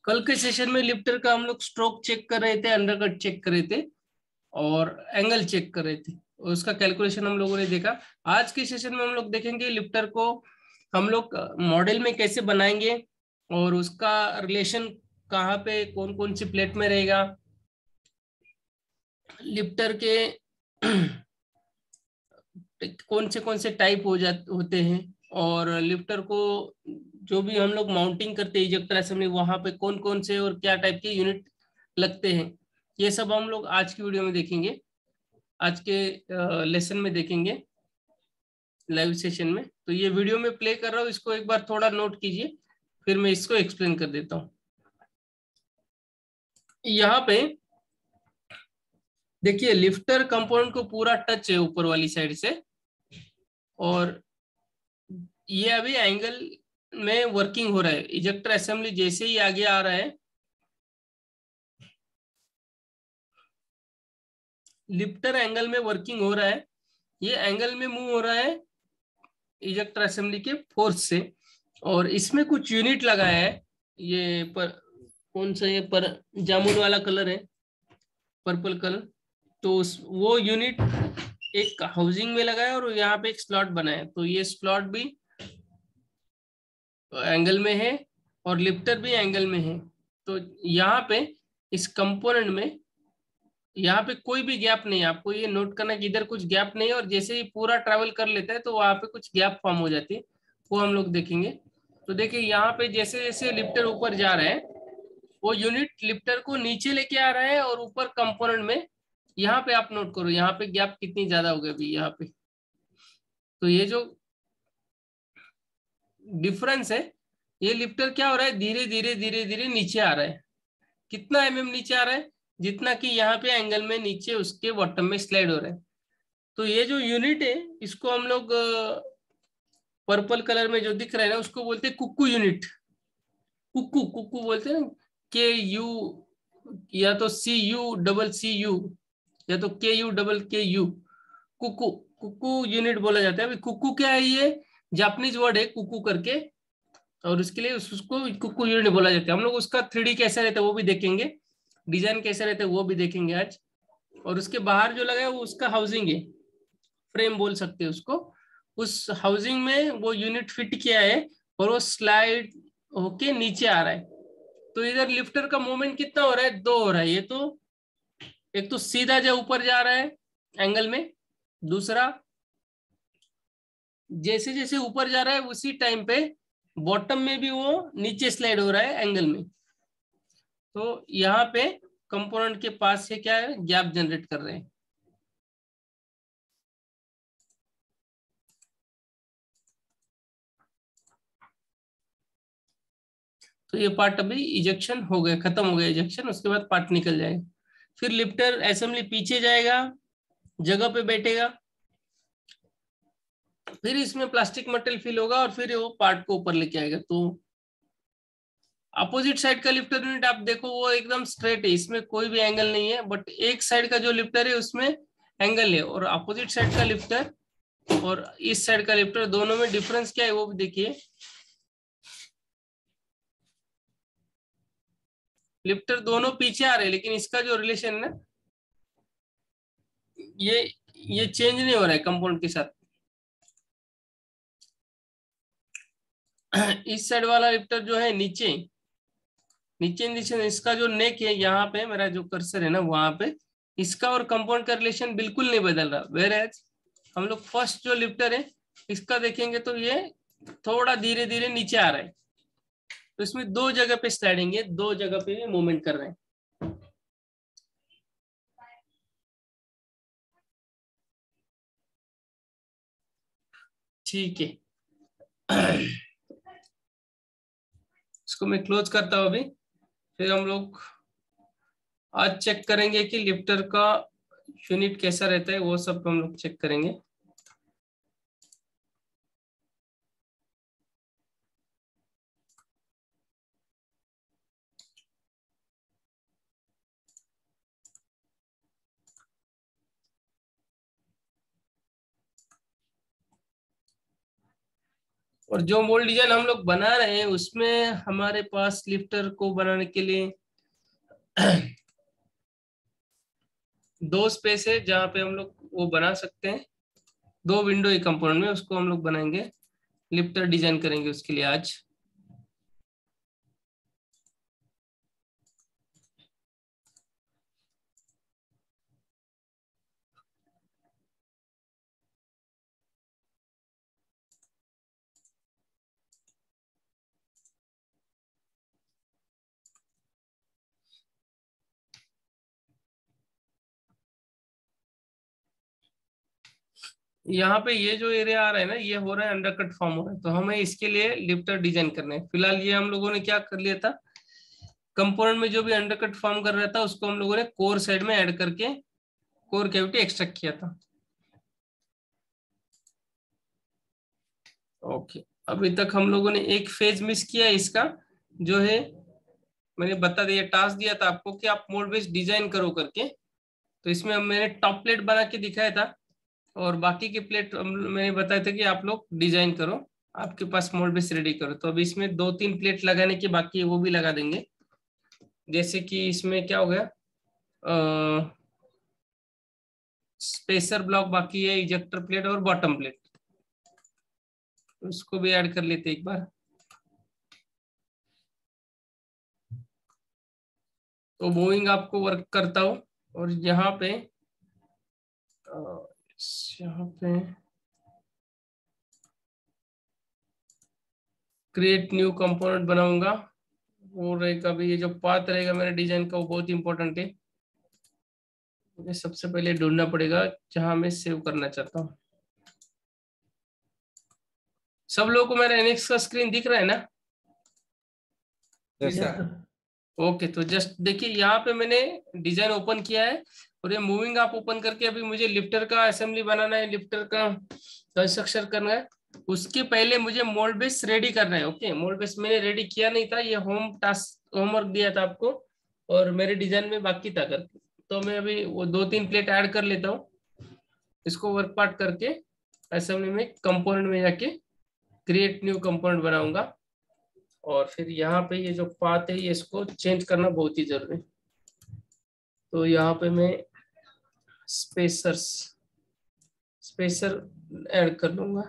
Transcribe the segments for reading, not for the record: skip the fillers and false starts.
कल के सेशन में लिफ्टर का हम लोग स्ट्रोक चेक कर रहे थे, अंडरकट चेक कर रहे थे और एंगल चेक कर रहे थे। उसका कैलकुलेशन हम लोगों ने देखा। आज के सेशन में हम लोग देखेंगे लिफ्टर को हम लोग मॉडल में कैसे बनाएंगे और उसका रिलेशन कहाँ पे कौन कौन सी प्लेट में रहेगा, लिफ्टर के कौन से टाइप होते हैं, और लिफ्टर को जो भी हम लोग माउंटिंग करते हैं इजेक्टर असेंबली, वहां पे कौन कौन से और क्या टाइप के यूनिट लगते हैं, ये सब हम लोग आज की वीडियो में देखेंगे, आज के लेसन में देखेंगे, लाइव सेशन में। तो ये वीडियो में प्ले कर रहा हूँ, इसको एक बार थोड़ा नोट कीजिए, फिर मैं इसको एक्सप्लेन कर देता हूँ। यहाँ पे देखिए लिफ्टर कंपोनेंट को पूरा टच है ऊपर वाली साइड से, और ये अभी एंगल में वर्किंग हो रहा है। इजेक्टर असेंबली जैसे ही आगे आ रहा है, लिफ्टर एंगल में वर्किंग हो रहा है, ये एंगल में मूव हो रहा है इजेक्टर असेंबली के फोर्स से, और इसमें कुछ यूनिट लगाया है। ये पर कौन सा, ये पर जामुन वाला कलर है, पर्पल कलर। तो वो यूनिट एक हाउसिंग में लगा है और यहाँ पे एक स्लॉट बना है, तो ये स्लॉट भी एंगल में है और लिफ्टर भी एंगल में है। तो यहाँ पे इस कंपोनेंट में यहाँ पे कोई भी गैप नहीं है, आपको ये नोट करना कि इधर कुछ गैप नहीं है, और जैसे ही पूरा ट्रैवल कर लेता है तो वहां पे कुछ गैप फॉर्म हो जाती है, वो हम लोग देखेंगे। तो देखिए यहाँ पे जैसे जैसे लिफ्टर ऊपर जा रहा है, वो यूनिट लिफ्टर को नीचे लेके आ रहा है, और ऊपर कंपोनेंट में यहाँ पे आप नोट करो, यहाँ पे गैप कितनी ज्यादा हो गई अभी यहाँ पे। तो ये जो डिफरेंस है, ये लिफ्टर क्या हो रहा है, धीरे धीरे धीरे धीरे नीचे आ रहा है। कितना नीचे आ रहा है, जितना कि यहाँ पे एंगल में नीचे उसके बॉटम में स्लाइड हो रहा है। तो ये जो यूनिट है, इसको हम लोग पर्पल कलर में जो दिख रहा है ना, उसको बोलते हैं कुक्कू यूनिट। कुक्कू कुक्कू बोलते हैं ना, के यू, या तो CU, या तो KU, कुक्कू, कुक्कू यूनिट बोला जाता है। अभी कुक्कू क्या है, ये जापानीज वर्ड है कुक्कू करके, और उसके लिए उसको कुक्कू यूनिट बोला जाता है। हम लोग उसका 3D कैसा रहता है वो भी देखेंगे, डिजाइन कैसा रहता है वो भी देखेंगे आज। और उसके बाहर जो लगा है वो उसका हाउसिंग है, फ्रेम बोल सकते हैं उसको। उस हाउसिंग में वो यूनिट फिट किया है, और वो स्लाइड होके नीचे आ रहा है। तो इधर लिफ्टर का मूवमेंट कितना हो रहा है, दो हो रहा है। ये तो एक तो सीधा जो ऊपर जा रहा है एंगल में, दूसरा जैसे जैसे ऊपर जा रहा है उसी टाइम पे बॉटम में भी वो नीचे स्लाइड हो रहा है एंगल में। तो यहाँ पे कंपोनेंट के पास से क्या है, गैप जनरेट कर रहे हैं। तो ये पार्ट अभी इजेक्शन हो गया, खत्म हो गया इजेक्शन, उसके बाद पार्ट निकल जाएगा। फिर लिफ्टर असेंबली पीछे जाएगा, जगह पे बैठेगा, फिर इसमें प्लास्टिक मटेरियल फिल होगा, और फिर वो पार्ट को ऊपर लेके आएगा। तो अपोजिट साइड का लिफ्टर यूनिट आप देखो, वो एकदम स्ट्रेट है, इसमें कोई भी एंगल नहीं है, बट एक साइड का जो लिफ्टर है उसमें एंगल है, और अपोजिट साइड का लिफ्टर और इस साइड का लिफ्टर, दोनों में डिफरेंस क्या है वो भी देखिए। लिफ्टर दोनों पीछे आ रहे हैं, लेकिन इसका जो रिलेशन है ना, ये ये चेंज नहीं हो रहा है कंपाउंड के साथ। इस साइड वाला लिफ्टर जो है नीचे, नीचे नीचे इसका जो नेक है, यहाँ पे मेरा जो कर्सर है ना वहां पे, इसका और कंपाउंड का रिलेशन बिल्कुल नहीं बदल रहा। वेर एज हम लोग फर्स्ट जो लिफ्टर है इसका देखेंगे तो ये थोड़ा धीरे धीरे नीचे आ रहा है। तो इसमें दो जगह पे स्लाइडिंग है, दो जगह पे भी मूवमेंट कर रहे हैं। ठीक है। इसको मैं क्लोज करता हूँ अभी। फिर हम लोग आज चेक करेंगे कि लिफ्टर का यूनिट कैसा रहता है, वो सब हम लोग चेक करेंगे। और जो मोल्ड डिजाइन हम लोग बना रहे हैं उसमें हमारे पास लिफ्टर को बनाने के लिए दो स्पेस है जहाँ पे हम लोग वो बना सकते हैं। दो विंडो एक कंपोनेंट में, उसको हम लोग बनाएंगे, लिफ्टर डिजाइन करेंगे उसके लिए आज। यहाँ पे ये जो एरिया आ रहा है ना, ये हो रहा है अंडरकट फॉर्म हो रहा है, तो हमें इसके लिए लिफ्टर डिजाइन करना है। फिलहाल ये हम लोगों ने क्या कर लिया था, कंपोनेंट में जो भी अंडरकट फॉर्म कर रहा था उसको हम लोगों ने कोर साइड में ऐड करके कोर कैविटी एक्सट्रैक्ट किया था। ओके, अभी तक हम लोगों ने एक फेज मिस किया है इसका, जो है मैंने बता दिया, टास्क दिया था आपको कि आप मोल्ड बेस्ड डिजाइन करो करके। तो इसमें मैंने टॉप प्लेट बना के दिखाया था, और बाकी के प्लेट मैंने बताया था कि आप लोग डिजाइन करो, आपके पास मोल्ड बेस रेडी करो। तो अभी इसमें दो तीन प्लेट लगाने की बाकी है, वो भी लगा देंगे। जैसे कि इसमें क्या हो गया, स्पेसर ब्लॉक बाकी है, इजेक्टर प्लेट और बॉटम प्लेट, उसको भी ऐड कर लेते एक बार। तो मूविंग आपको वर्क करता हूँ, और यहाँ पे यहाँ पे क्रिएट न्यू कंपोनेंट बनाऊंगा। वो रहेगा भी, ये जो पाथ रहेगा मेरे डिजाइन का वो बहुत इंपॉर्टेंट है। मुझे सबसे पहले ढूंढना पड़ेगा जहां मैं सेव करना चाहता हूँ। सब लोगों को मेरा एनएक्स का स्क्रीन दिख रहा है ना? Yes sir. ओके, तो जस्ट देखिए यहाँ पे मैंने डिजाइन ओपन किया है, और ये मूविंग आप ओपन करके अभी मुझे लिफ्टर का असेंबली बनाना है, लिफ्टर का कंस्ट्रक्शन करना है। उसके पहले मुझे मोल्ड बेस रेडी करना है। ओके, मोल्ड बेस मैंने रेडी किया नहीं था, ये होम टास्क होमवर्क दिया था आपको, और मेरे डिजाइन में बाकी था करके। तो मैं अभी वो दो तीन प्लेट ऐड कर लेता हूँ, इसको वर्क पार्ट करके असेंबली में कंपोनेंट में जाके क्रिएट न्यू कंपोनेंट बनाऊंगा। और फिर यहाँ पे ये जो पाथ है ये इसको चेंज करना बहुत ही जरूरी है। तो यहाँ पे मैं स्पेसर्स स्पेसर ऐड कर लूंगा,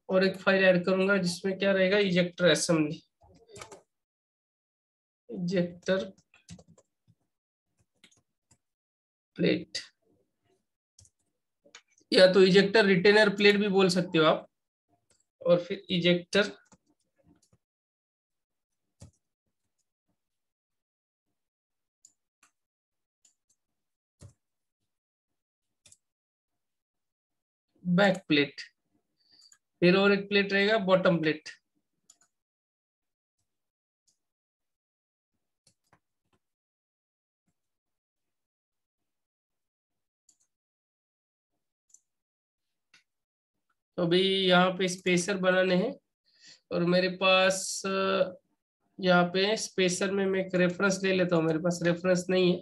और एक फाइल ऐड करूंगा जिसमें क्या रहेगा, इजेक्टर असेंबली, इजेक्टर प्लेट, या तो इजेक्टर रिटेनर प्लेट भी बोल सकते हो आप। और फिर इजेक्टर बैक प्लेट, फिर और एक प्लेट रहेगा बॉटम प्लेट। तो अभी यहाँ पे स्पेसर बनाने हैं, और मेरे पास यहाँ पे स्पेसर में मैं एक रेफरेंस ले लेता हूँ, मेरे पास रेफरेंस नहीं है,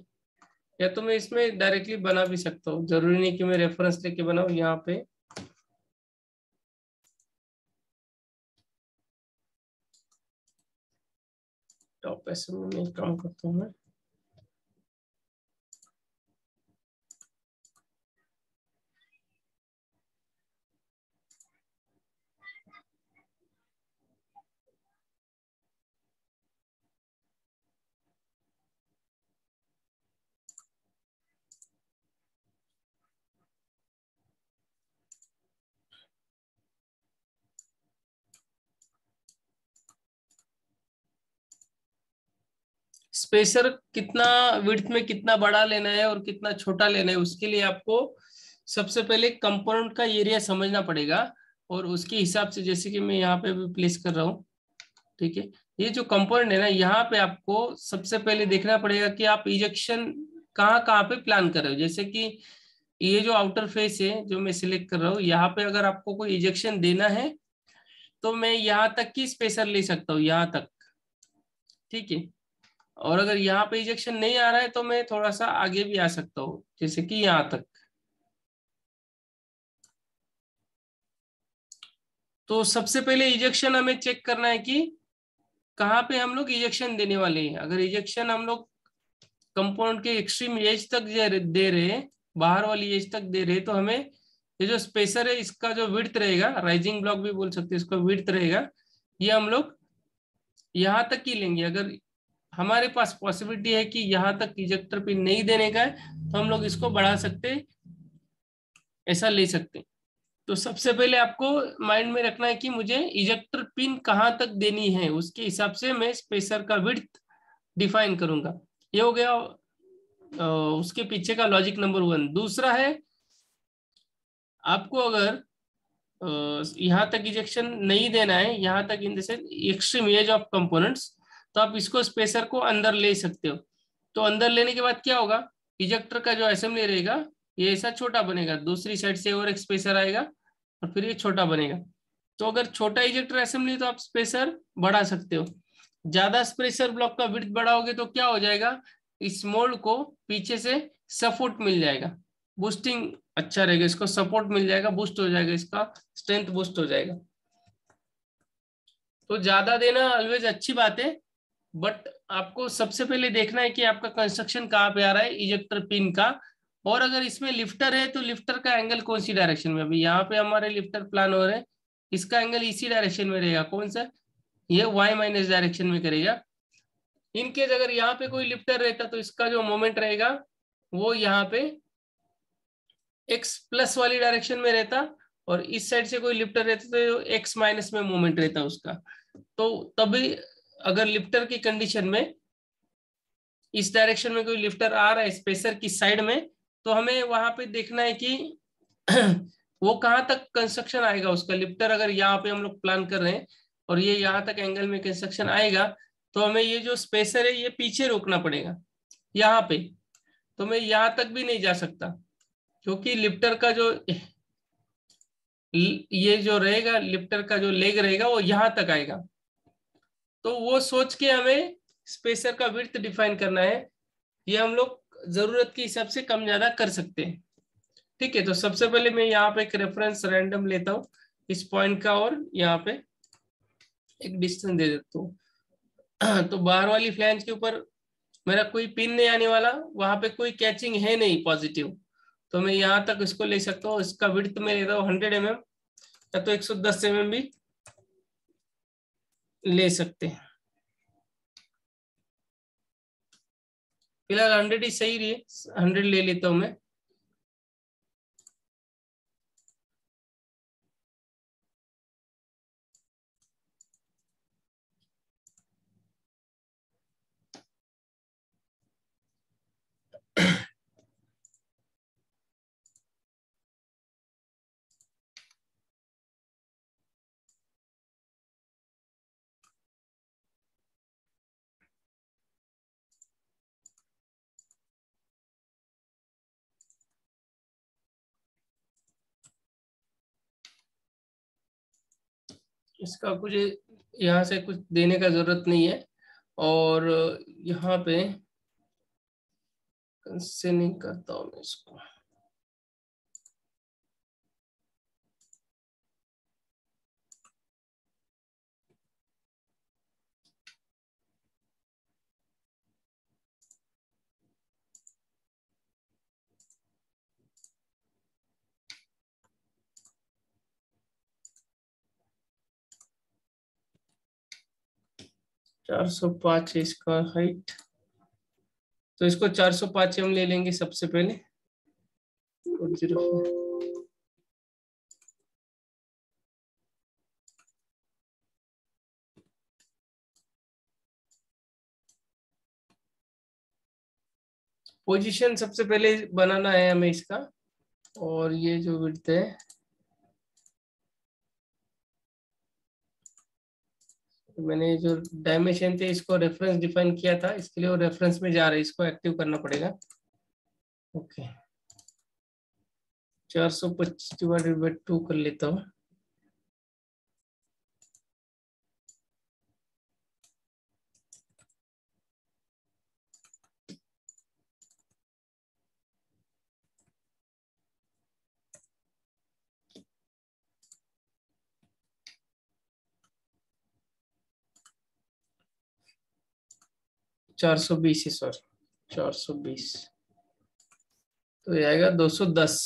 या तो मैं इसमें डायरेक्टली बना भी सकता हूँ, जरूरी नहीं कि मैं रेफरेंस लेके बनाऊँ। यहाँ पे टॉप असेंबली में काम करता हूँ मैं। स्पेसर कितना विड्थ में कितना बड़ा लेना है और कितना छोटा लेना है, उसके लिए आपको सबसे पहले कंपोनेंट का एरिया समझना पड़ेगा, और उसके हिसाब से, जैसे कि मैं यहाँ पे भी प्लेस कर रहा हूँ, ठीक है। ये जो कंपोनेंट है ना, यहाँ पे आपको सबसे पहले देखना पड़ेगा कि आप इजेक्शन कहाँ कहाँ पे प्लान कर रहे हो। जैसे कि ये जो आउटर फेस है जो मैं सिलेक्ट कर रहा हूँ, यहाँ पे अगर आपको कोई इजेक्शन देना है तो मैं यहाँ तक की स्पेसर ले सकता हूँ, यहाँ तक, ठीक है। और अगर यहाँ पे इजेक्शन नहीं आ रहा है तो मैं थोड़ा सा आगे भी आ सकता हूँ, जैसे कि यहाँ तक। तो सबसे पहले इजेक्शन हमें चेक करना है कि कहाँ पे हम लोग इजेक्शन देने वाले हैं। अगर इजेक्शन हम लोग कंपाउंड के एक्सट्रीम एज तक दे रहे हैं, बाहर वाली एज तक दे रहे हैं, तो हमें ये जो स्पेसर है इसका जो विड्थ रहेगा, राइजिंग ब्लॉक भी बोल सकते हैं इसको, विड्थ रहेगा, ये हम लोग यहाँ तक ही लेंगे। अगर हमारे पास पॉसिबिलिटी है कि यहाँ तक इजेक्टर पिन नहीं देने का है तो हम लोग इसको बढ़ा सकते हैं, ऐसा ले सकते हैं। तो सबसे पहले आपको माइंड में रखना है कि मुझे इजेक्टर पिन कहाँ तक देनी है, उसके हिसाब से मैं स्पेसर का विड्थ डिफाइन करूंगा। ये हो गया उसके पीछे का लॉजिक नंबर 1। दूसरा है, आपको अगर यहाँ तक इजेक्शन नहीं देना है, यहाँ तक in the sense extreme edge of components, तो आप इसको स्पेसर को अंदर ले सकते हो। तो अंदर लेने के बाद क्या होगा, इजेक्टर का जो असेंबली रहेगा ये ऐसा छोटा बनेगा, दूसरी साइड से और एक स्पेसर आएगा और फिर ये छोटा बनेगा। तो अगर छोटा इजेक्टर असेंबली तो आप स्पेसर बढ़ा सकते हो। ज्यादा स्पेसर ब्लॉक का विड्थ बढ़ाओगे तो क्या हो जाएगा, इस मोल्ड को पीछे से सपोर्ट मिल जाएगा, बूस्टिंग अच्छा रहेगा, इसको सपोर्ट मिल जाएगा, बूस्ट हो जाएगा, इसका स्ट्रेंथ बूस्ट हो जाएगा। तो ज्यादा देना ऑलवेज अच्छी बात है, बट आपको सबसे पहले देखना है कि आपका कंस्ट्रक्शन कहाँ पे आ रहा है इजेक्टर पिन का। और अगर इसमें लिफ्टर है तो लिफ्टर का एंगल कौन सी डायरेक्शन में, अभी यहाँ पे हमारे लिफ्टर प्लान हो रहे हैं, इसका एंगल इसी डायरेक्शन में रहेगा, कौन सा, ये y माइनस डायरेक्शन में करेगा। इनकेस अगर यहाँ पे कोई लिफ्टर रहता तो इसका जो मोमेंट रहेगा वो यहाँ पे एक्स प्लस वाली डायरेक्शन में रहता, और इस साइड से कोई लिफ्टर रहता तो एक्स माइनस में मोमेंट रहता उसका। तो तभी अगर लिफ्टर की कंडीशन में इस डायरेक्शन में कोई लिफ्टर आ रहा है स्पेसर की साइड में, तो हमें वहां पे देखना है कि वो कहाँ तक कंस्ट्रक्शन आएगा उसका। लिफ्टर अगर यहाँ पे हम लोग प्लान कर रहे हैं और ये यहाँ तक एंगल में कंस्ट्रक्शन आएगा, तो हमें ये जो स्पेसर है ये पीछे रोकना पड़ेगा यहाँ पे। तो मैं यहाँ तक भी नहीं जा सकता, क्योंकि लिफ्टर का जो ये जो रहेगा, लिफ्टर का जो लेग रहेगा वो यहाँ तक आएगा। तो वो सोच के हमें स्पेसर का विड्थ डिफाइन करना है। ये हम लोग जरूरत के हिसाब से कम ज्यादा कर सकते हैं। ठीक है, तो सबसे पहले मैं यहाँ पे एक रेफरेंस रैंडम लेता हूँ इस पॉइंट का, और यहाँ पे एक डिस्टेंस दे देता हूँ। तो बाहर वाली फ्लैंज के ऊपर मेरा कोई पिन नहीं आने वाला, वहां पे कोई कैचिंग है नहीं पॉजिटिव, तो मैं यहाँ तक इसको ले सकता हूँ। इसका विड्थ में लेता हूँ 100 mm, या तो 110 mm भी ले सकते हैं। फिलहाल 100 ही सही रही, 100 ले लेता हूँ मैं। इसका कुछ यहाँ से कुछ देने का जरूरत नहीं है, और यहाँ पे से नहीं करता हूँ मैं इसको। 405 है इसका हाइट, तो इसको 405 हम ले लेंगे सबसे पहले। और 0 पोजीशन सबसे पहले बनाना है हमें इसका। और ये जो विड्थ है, मैंने जो डायमेंशन थे इसको रेफरेंस डिफाइन किया था, इसके लिए वो रेफरेंस में जा रहा है, इसको एक्टिव करना पड़ेगा। ओके, 425/2 कर लेता हूँ। 420 है, सॉरी 420, तो ये आएगा 210।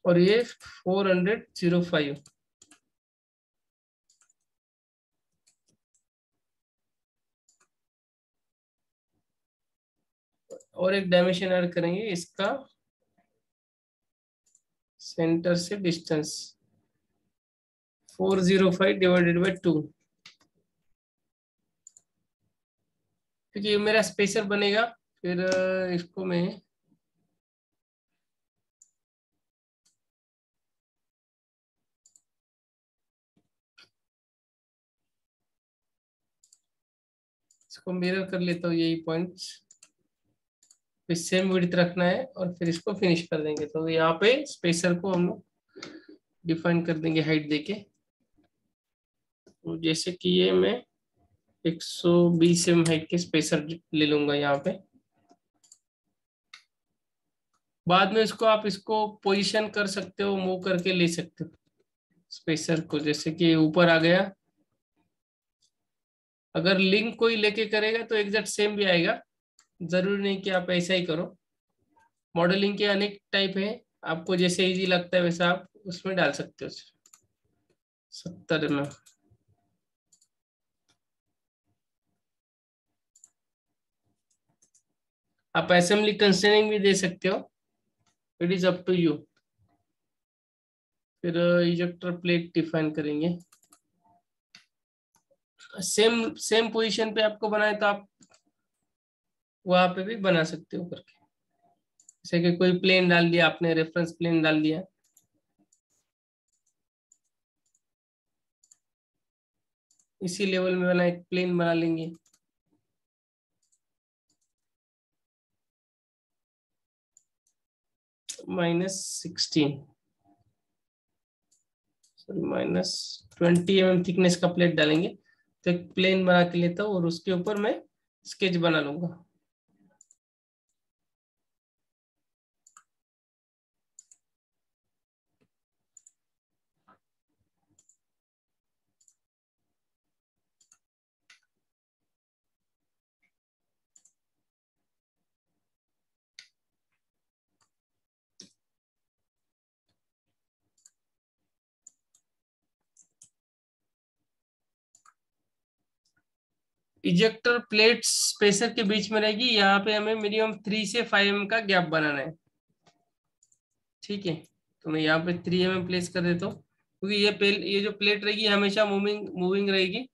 और ये 405। और एक डायमेंशन ऐड करेंगे इसका, सेंटर से डिस्टेंस 405 डिवाइडेड बाई 2, क्योंकि ये मेरा स्पेसर बनेगा। फिर इसको मैं इसको मिरर कर लेता हूँ, यही पॉइंट्स फिर सेम विड्थ रखना है और फिर इसको फिनिश कर देंगे। तो यहाँ पे स्पेसर को हम लोग डिफाइन कर देंगे हाइट देके। तो जैसे कि ये मैं 120 एम हाइट के स्पेसर ले लूंगा यहाँ पे। बाद में इसको आप इसको पोजीशन कर सकते हो, मूव करके ले सकते हो स्पेसर को, जैसे कि ऊपर आ गया। अगर लिंक कोई लेके करेगा तो एग्जैक्ट सेम भी आएगा, जरूरी नहीं कि आप ऐसा ही करो। मॉडलिंग के अनेक टाइप है, आपको जैसे इजी लगता है वैसा आप उसमें डाल सकते हो। 70 में आप असेंबली कंस्ट्रेनिंग भी दे सकते हो, it is up to you. फिर इजेक्टर प्लेट डिफाइन करेंगे, सेम सेम पोजीशन पे आपको बनाए तो आप वहां पे भी बना सकते हो करके। जैसे कि कोई प्लेन डाल दिया आपने, रेफरेंस प्लेन डाल दिया, इसी लेवल में बना एक प्लेन बना लेंगे। -16, सॉरी -20 mm थिकनेस का प्लेट डालेंगे। तो एक प्लेन बना के लेता हूँ और उसके ऊपर मैं स्केच बना लूंगा। इजेक्टर प्लेट स्पेसर के बीच में रहेगी, यहाँ पे हमें मिनिमम 3 से 5 mm का गैप बनाना है। ठीक है, तो मैं यहाँ पे 3 mm प्लेस कर देता हूँ, क्योंकि ये जो प्लेट रहेगी हमेशा मूविंग मूविंग रहेगी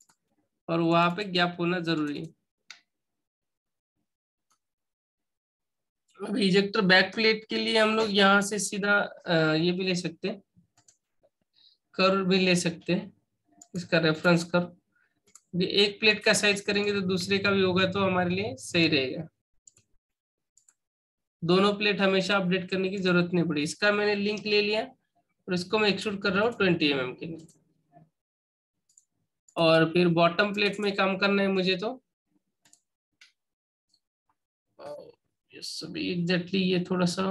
और वहां पे गैप होना जरूरी है। अब इजेक्टर बैक प्लेट के लिए हम लोग यहाँ से सीधा ये भी ले सकते हैं, कर्व भी ले सकते हैं, इसका रेफरेंस कर्व। ये एक प्लेट का साइज करेंगे तो दूसरे का भी होगा, तो हमारे लिए सही रहेगा। दोनों प्लेट हमेशा अपडेट करने की जरूरत नहीं पड़ी। इसका मैंने लिंक ले लिया और इसको मैं एक्सट्रूड कर रहा हूँ 20 mm के लिए। और फिर बॉटम प्लेट में काम करना है मुझे, तो ये सभी एग्जैक्टली ये थोड़ा सा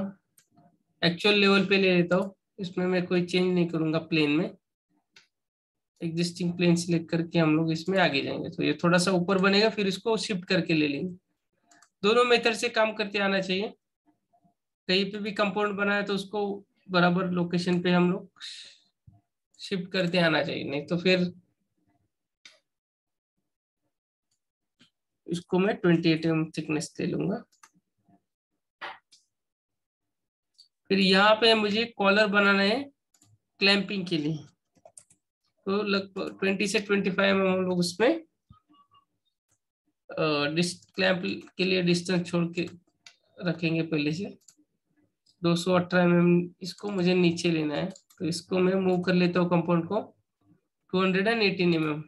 एक्चुअल लेवल पे ले लेता हूँ। इसमें मैं कोई चेंज नहीं करूंगा प्लेन में, एग्जिस्टिंग प्लेन सिलेक्ट करके हम लोग इसमें आगे जाएंगे। तो ये थोड़ा सा ऊपर बनेगा, फिर इसको शिफ्ट करके ले लेंगे। दोनों मेथड से काम करते आना चाहिए। कहीं पे भी कंपाउंड बनाया तो उसको बराबर लोकेशन पे हम लोग शिफ्ट करते आना चाहिए, नहीं तो फिर इसको मैं 28 mm थिकनेस दे लूंगा। फिर यहाँ पे मुझे कॉलर बनाना है क्लैंपिंग के लिए, तो लगभग 20 से 25 mm हम लोग उसमें क्लैंप के लिए डिस्टेंस छोड़ के रखेंगे पहले से। 218 mm इसको मुझे नीचे लेना है, तो इसको मैं मूव कर लेता हूँ कंपाउंड को 218 mm।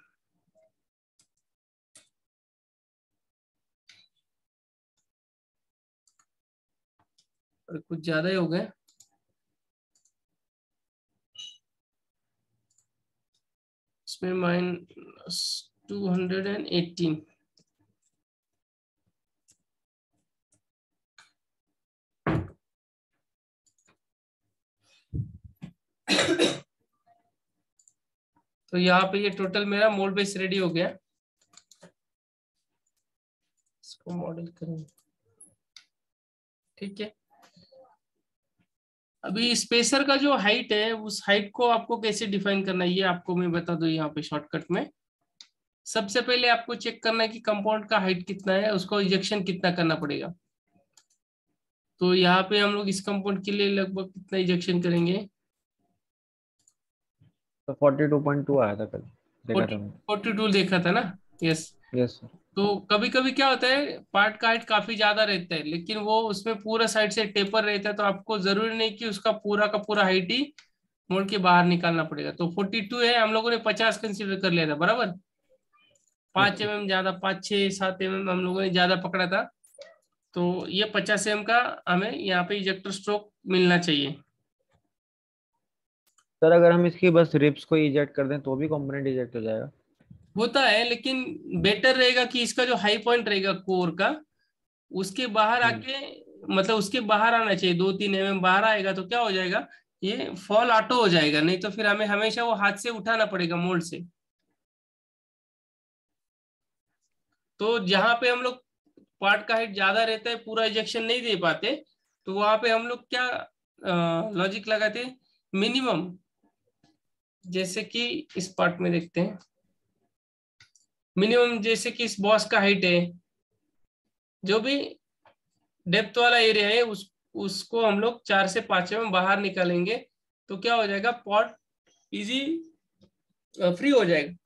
और कुछ ज्यादा ही हो गए, इसमें -218। तो यहाँ पे ये टोटल मेरा मोल्ड बेस रेडी हो गया। इसको मॉडल करेंगे, ठीक है। अभी स्पेसर का जो हाइट है, उस हाइट को आपको कैसे डिफाइन करना है ये आपको मैं बता दूं यहाँ पे शॉर्टकट में। सबसे पहले आपको चेक करना है कि कंपाउंड का हाइट कितना है, उसको इंजेक्शन कितना करना पड़ेगा। तो यहाँ पे हम लोग इस कंपाउंड के लिए लगभग कितना इंजेक्शन करेंगे। तो 42.2 आया था कल, देखा था 42 देखा था ना। यस। Yes sir. तो कभी कभी क्या होता है, पार्ट का हाइट काफी ज्यादा रहता है लेकिन वो उसमें पूरा साइड से टेपर रहता है, तो आपको जरूरी नहीं कि उसका पूरा का पूरा हाइट ही मोड़ के बाहर निकालना पड़ेगा। तो 42 है, हम लोगों ने 50 कंसीडर कर लिया था, बराबर। 5 mm ज्यादा, 5, 6, 7 mm हम लोगों ने ज्यादा पकड़ा था। तो ये 50 mm का हमें यहाँ पे इजेक्टर स्ट्रोक मिलना चाहिए। सर अगर हम इसकी बस रिप्स को इजेक्ट कर दें तो भी कंपोनेंट इजेक्ट हो जाएगा? होता है, लेकिन बेटर रहेगा कि इसका जो हाई पॉइंट रहेगा कोर का, उसके बाहर हम्म। आके, मतलब उसके बाहर आना चाहिए। 2-3 mm बाहर आएगा तो क्या हो जाएगा, ये फॉल ऑटो हो जाएगा। नहीं तो फिर हमें हमेशा वो हाथ से उठाना पड़ेगा मोल्ड से। तो जहां पे हम लोग पार्ट का हाइट ज्यादा रहता है, पूरा इजेक्शन नहीं दे पाते, तो वहां पे हम लोग क्या लॉजिक लगाते हैं, मिनिमम। जैसे कि इस पार्ट में देखते हैं, मिनिमम जैसे कि इस बॉस का हाइट है, जो भी डेप्थ वाला एरिया है, उसको हम लोग 4 से 5 में बाहर निकालेंगे। तो क्या हो जाएगा, पॉट इजी फ्री हो जाएगा,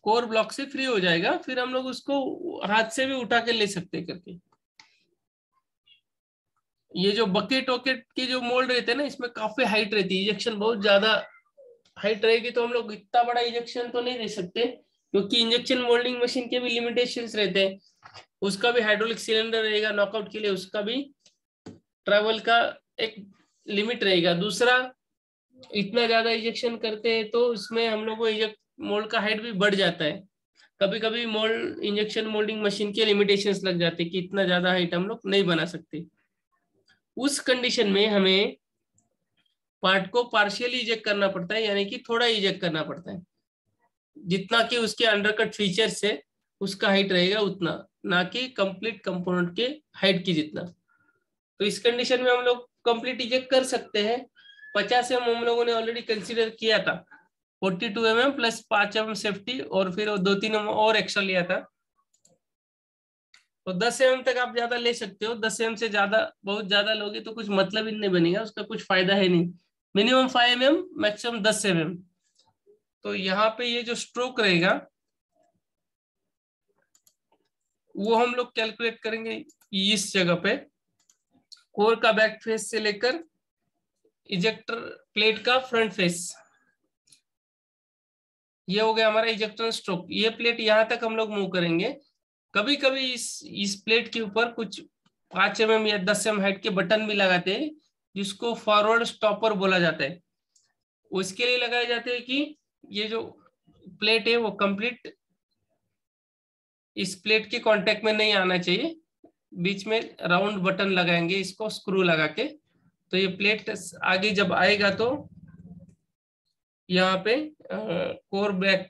कोर ब्लॉक से फ्री हो जाएगा। फिर हम लोग उसको हाथ से भी उठा के ले सकते करके। ये जो बकेट वकेट के जो मोल्ड रहते हैं ना, इसमें काफी हाइट रहती है, इंजेक्शन बहुत ज्यादा हाइट रहेगी, तो हम लोग इतना बड़ा इंजेक्शन तो नहीं दे सकते, क्योंकि इंजेक्शन मोल्डिंग मशीन के भी लिमिटेशंस रहते हैं। उसका भी हाइड्रोलिक सिलेंडर रहेगा नॉकआउट के लिए, उसका भी ट्रेवल का एक लिमिट रहेगा। दूसरा, इतना ज्यादा इंजेक्शन करते हैं तो उसमें हम लोग को इंजेक्ट मोल्ड का हाइट भी बढ़ जाता है। कभी कभी मोल्ड इंजेक्शन मोल्डिंग मशीन के लिमिटेशंस लग जाते हैं कि इतना ज्यादा हाइट हम लोग नहीं बना सकते। उस कंडीशन में हमें पार्ट को पार्शियली इजेक्ट करना पड़ता है, यानी कि थोड़ा इजेक्ट करना पड़ता है, जितना कि उसके अंडरकट फीचर्स है उसका हाइट रहेगा उतना, ना कि कंप्लीट कंपोनेंट के हाइट की जितना। तो इस कंडीशन में हम लोग कंप्लीट इजेक्ट कर सकते हैं। 50 mm हम लोगों ने ऑलरेडी कंसीडर किया था, 42 mm प्लस 5 mm सेफ्टी, और फिर 2-3 mm और एक्स्ट्रा लिया था। तो 10 mm तक आप ज्यादा ले सकते हो। 10 mm से ज्यादा, बहुत ज्यादा लोगे तो कुछ मतलब ही नहीं बनेगा, उसका कुछ फायदा है नहीं। Minimum 5 mm, maximum 10 mm। तो यहाँ पे ये जो स्ट्रोक रहेगा वो हम लोग कैलकुलेट करेंगे इस जगह पे, कोर का बैक फेस से लेकर इजेक्टर प्लेट का फ्रंट फेस। ये हो गया हमारा इजेक्टर स्ट्रोक। ये प्लेट यहाँ तक हम लोग मूव करेंगे। कभी कभी इस प्लेट के ऊपर कुछ 5 mm या 10 mm हाइट के बटन भी लगाते हैं, जिसको फॉरवर्ड स्टॉपर बोला जाता है। उसके लिए लगाए जाते हैं कि ये जो प्लेट है वो कंप्लीट इस प्लेट के कांटेक्ट में नहीं आना चाहिए। बीच में राउंड बटन लगाएंगे इसको स्क्रू लगा के, तो ये प्लेट आगे जब आएगा तो यहाँ पे कोर बैक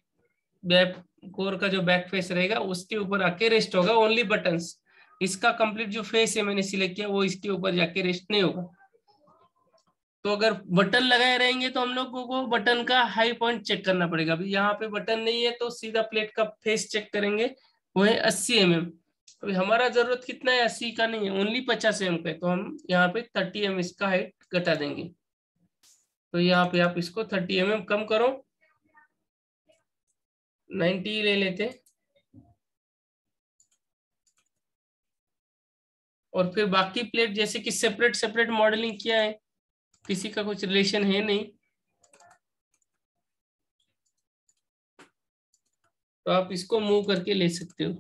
बैक कोर का जो बैक फेस रहेगा उसके ऊपर आके रेस्ट होगा, ओनली बटन्स। इसका कंप्लीट जो फेस है मैंने सिलेक्ट किया वो इसके ऊपर जाके रेस्ट नहीं होगा। तो अगर बटन लगाए रहेंगे तो हम लोगों को बटन का हाई पॉइंट चेक करना पड़ेगा। अभी यहाँ पे बटन नहीं है तो सीधा प्लेट का फेस चेक करेंगे, वो है 80 mm। अभी हमारा जरूरत कितना है, 80 का नहीं है, ओनली 50 mm का है, तो हम यहाँ पे 30 mm इसका हाइट घटा देंगे। तो यहाँ पे आप इसको 30 mm कम करो, 90 ले लेते। और फिर बाकी प्लेट जैसे कि सेपरेट सेपरेट मॉडलिंग किया है, किसी का कुछ रिलेशन है नहीं, तो आप इसको मूव करके ले सकते हो।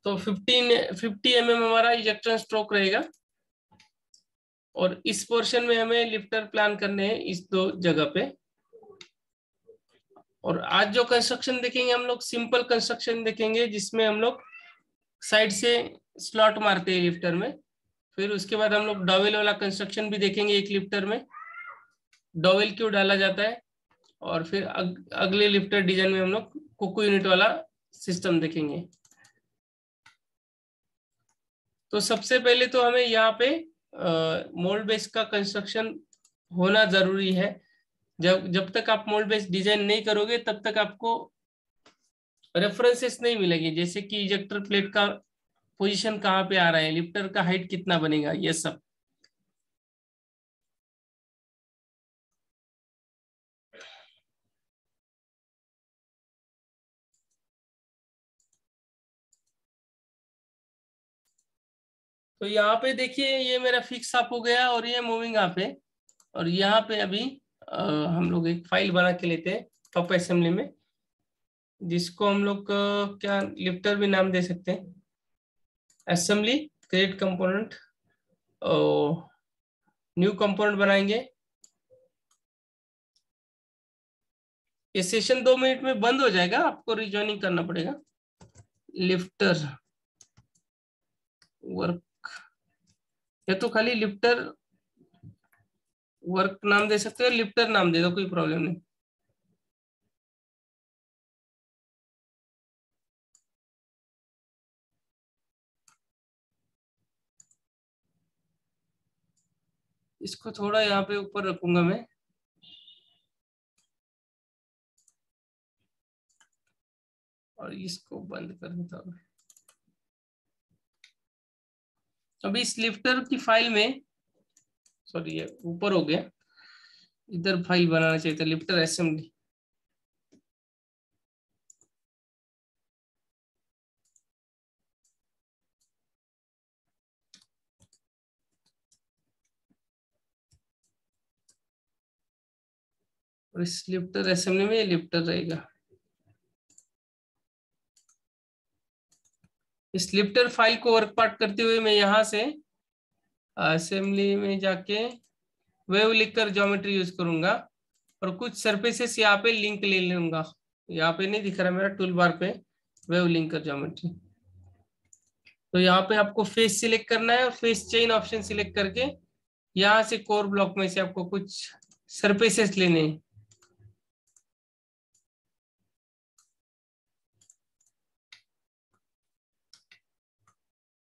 तो 50 mm हमारा इजेक्टर स्ट्रोक रहेगा, और इस पोर्शन में हमें लिफ्टर प्लान करने हैं इस दो जगह पे। और आज जो कंस्ट्रक्शन देखेंगे हम लोग सिंपल कंस्ट्रक्शन देखेंगे, जिसमें हम लोग साइड से स्लॉट मारते हैं लिफ्टर में। फिर उसके बाद हम लोग डॉवेल वाला कंस्ट्रक्शन भी देखेंगे, एक लिफ्टर में डॉवेल क्यों डाला जाता है। और फिर अगले लिफ्टर डिजाइन में हम लोग कुकू यूनिट वाला सिस्टम देखेंगे। तो सबसे पहले तो हमें यहाँ पे मोल्ड बेस का कंस्ट्रक्शन होना जरूरी है। जब जब तक आप मोल्ड बेस डिजाइन नहीं करोगे तब तक आपको रेफरेंसेस नहीं मिलेंगे, जैसे कि इजेक्टर प्लेट का पोजीशन कहाँ पे आ रहा है, लिफ्टर का हाइट कितना बनेगा, ये सब। तो यहाँ पे देखिए ये मेरा फिक्स अप हो गया और ये मूविंग अप है। और यहाँ पे अभी हम लोग एक फाइल बना के लेते हैं पप असेंबली में, जिसको हम लोग क्या लिफ्टर भी नाम दे सकते हैं। Assembly create component, new component बनाएंगे। ये सेशन 2 मिनट में बंद हो जाएगा, आपको रिजॉइनिंग करना पड़ेगा। लिफ्टर वर्क, या तो खाली लिफ्टर वर्क नाम दे सकते हो, लिफ्टर नाम दे दो, कोई प्रॉब्लम नहीं। इसको थोड़ा यहाँ पे ऊपर रखूंगा मैं, और इसको बंद कर देता हूँ। अभी इस लिफ्टर की फाइल में, सॉरी ये ऊपर हो गया, इधर फाइल बनाना चाहिए था, लिफ्टर असेंबली। और इस लिफ्टर असेंबली में ये लिफ्टर रहेगा। इस लिफ्टर फाइल को वर्क पार्ट करते हुए मैं यहाँ से असेंबली में जाके वेव लिखकर ज्योमेट्री यूज करूंगा, और कुछ सरफेसेस यहाँ पे लिंक ले लूंगा। यहाँ पे नहीं दिख रहा मेरा टूल बार पे, वेव लिंकर ज्योमेट्री। तो यहाँ पे आपको फेस सिलेक्ट करना है और फेस चेन ऑप्शन सिलेक्ट करके यहाँ से कोर ब्लॉक में से आपको कुछ सरफेसेस लेने हैं।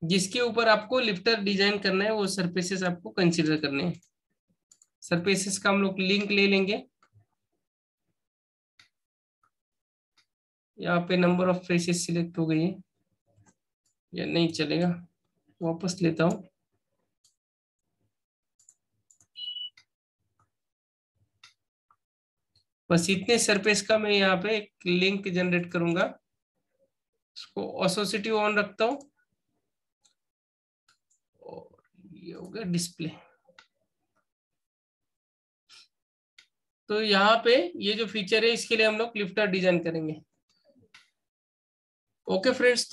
जिसके ऊपर आपको लिफ्टर डिजाइन करना है, वो सरफेसेस आपको कंसीडर करने हैं। सरफेसेस का हम लोग लिंक ले लेंगे। यहाँ पे नंबर ऑफ फेसेस सिलेक्ट हो गई है, या नहीं चलेगा, वापस लेता हूँ। बस इतने सरफेस का मैं यहाँ पे एक लिंक जनरेट करूंगा, इसको ऑसोसिटी ऑन रखता हूँ, और ये हो गया डिस्प्ले। तो यहाँ पे ये जो फीचर है इसके लिए हम लोग लिफ्टर डिजाइन करेंगे। Okay friends.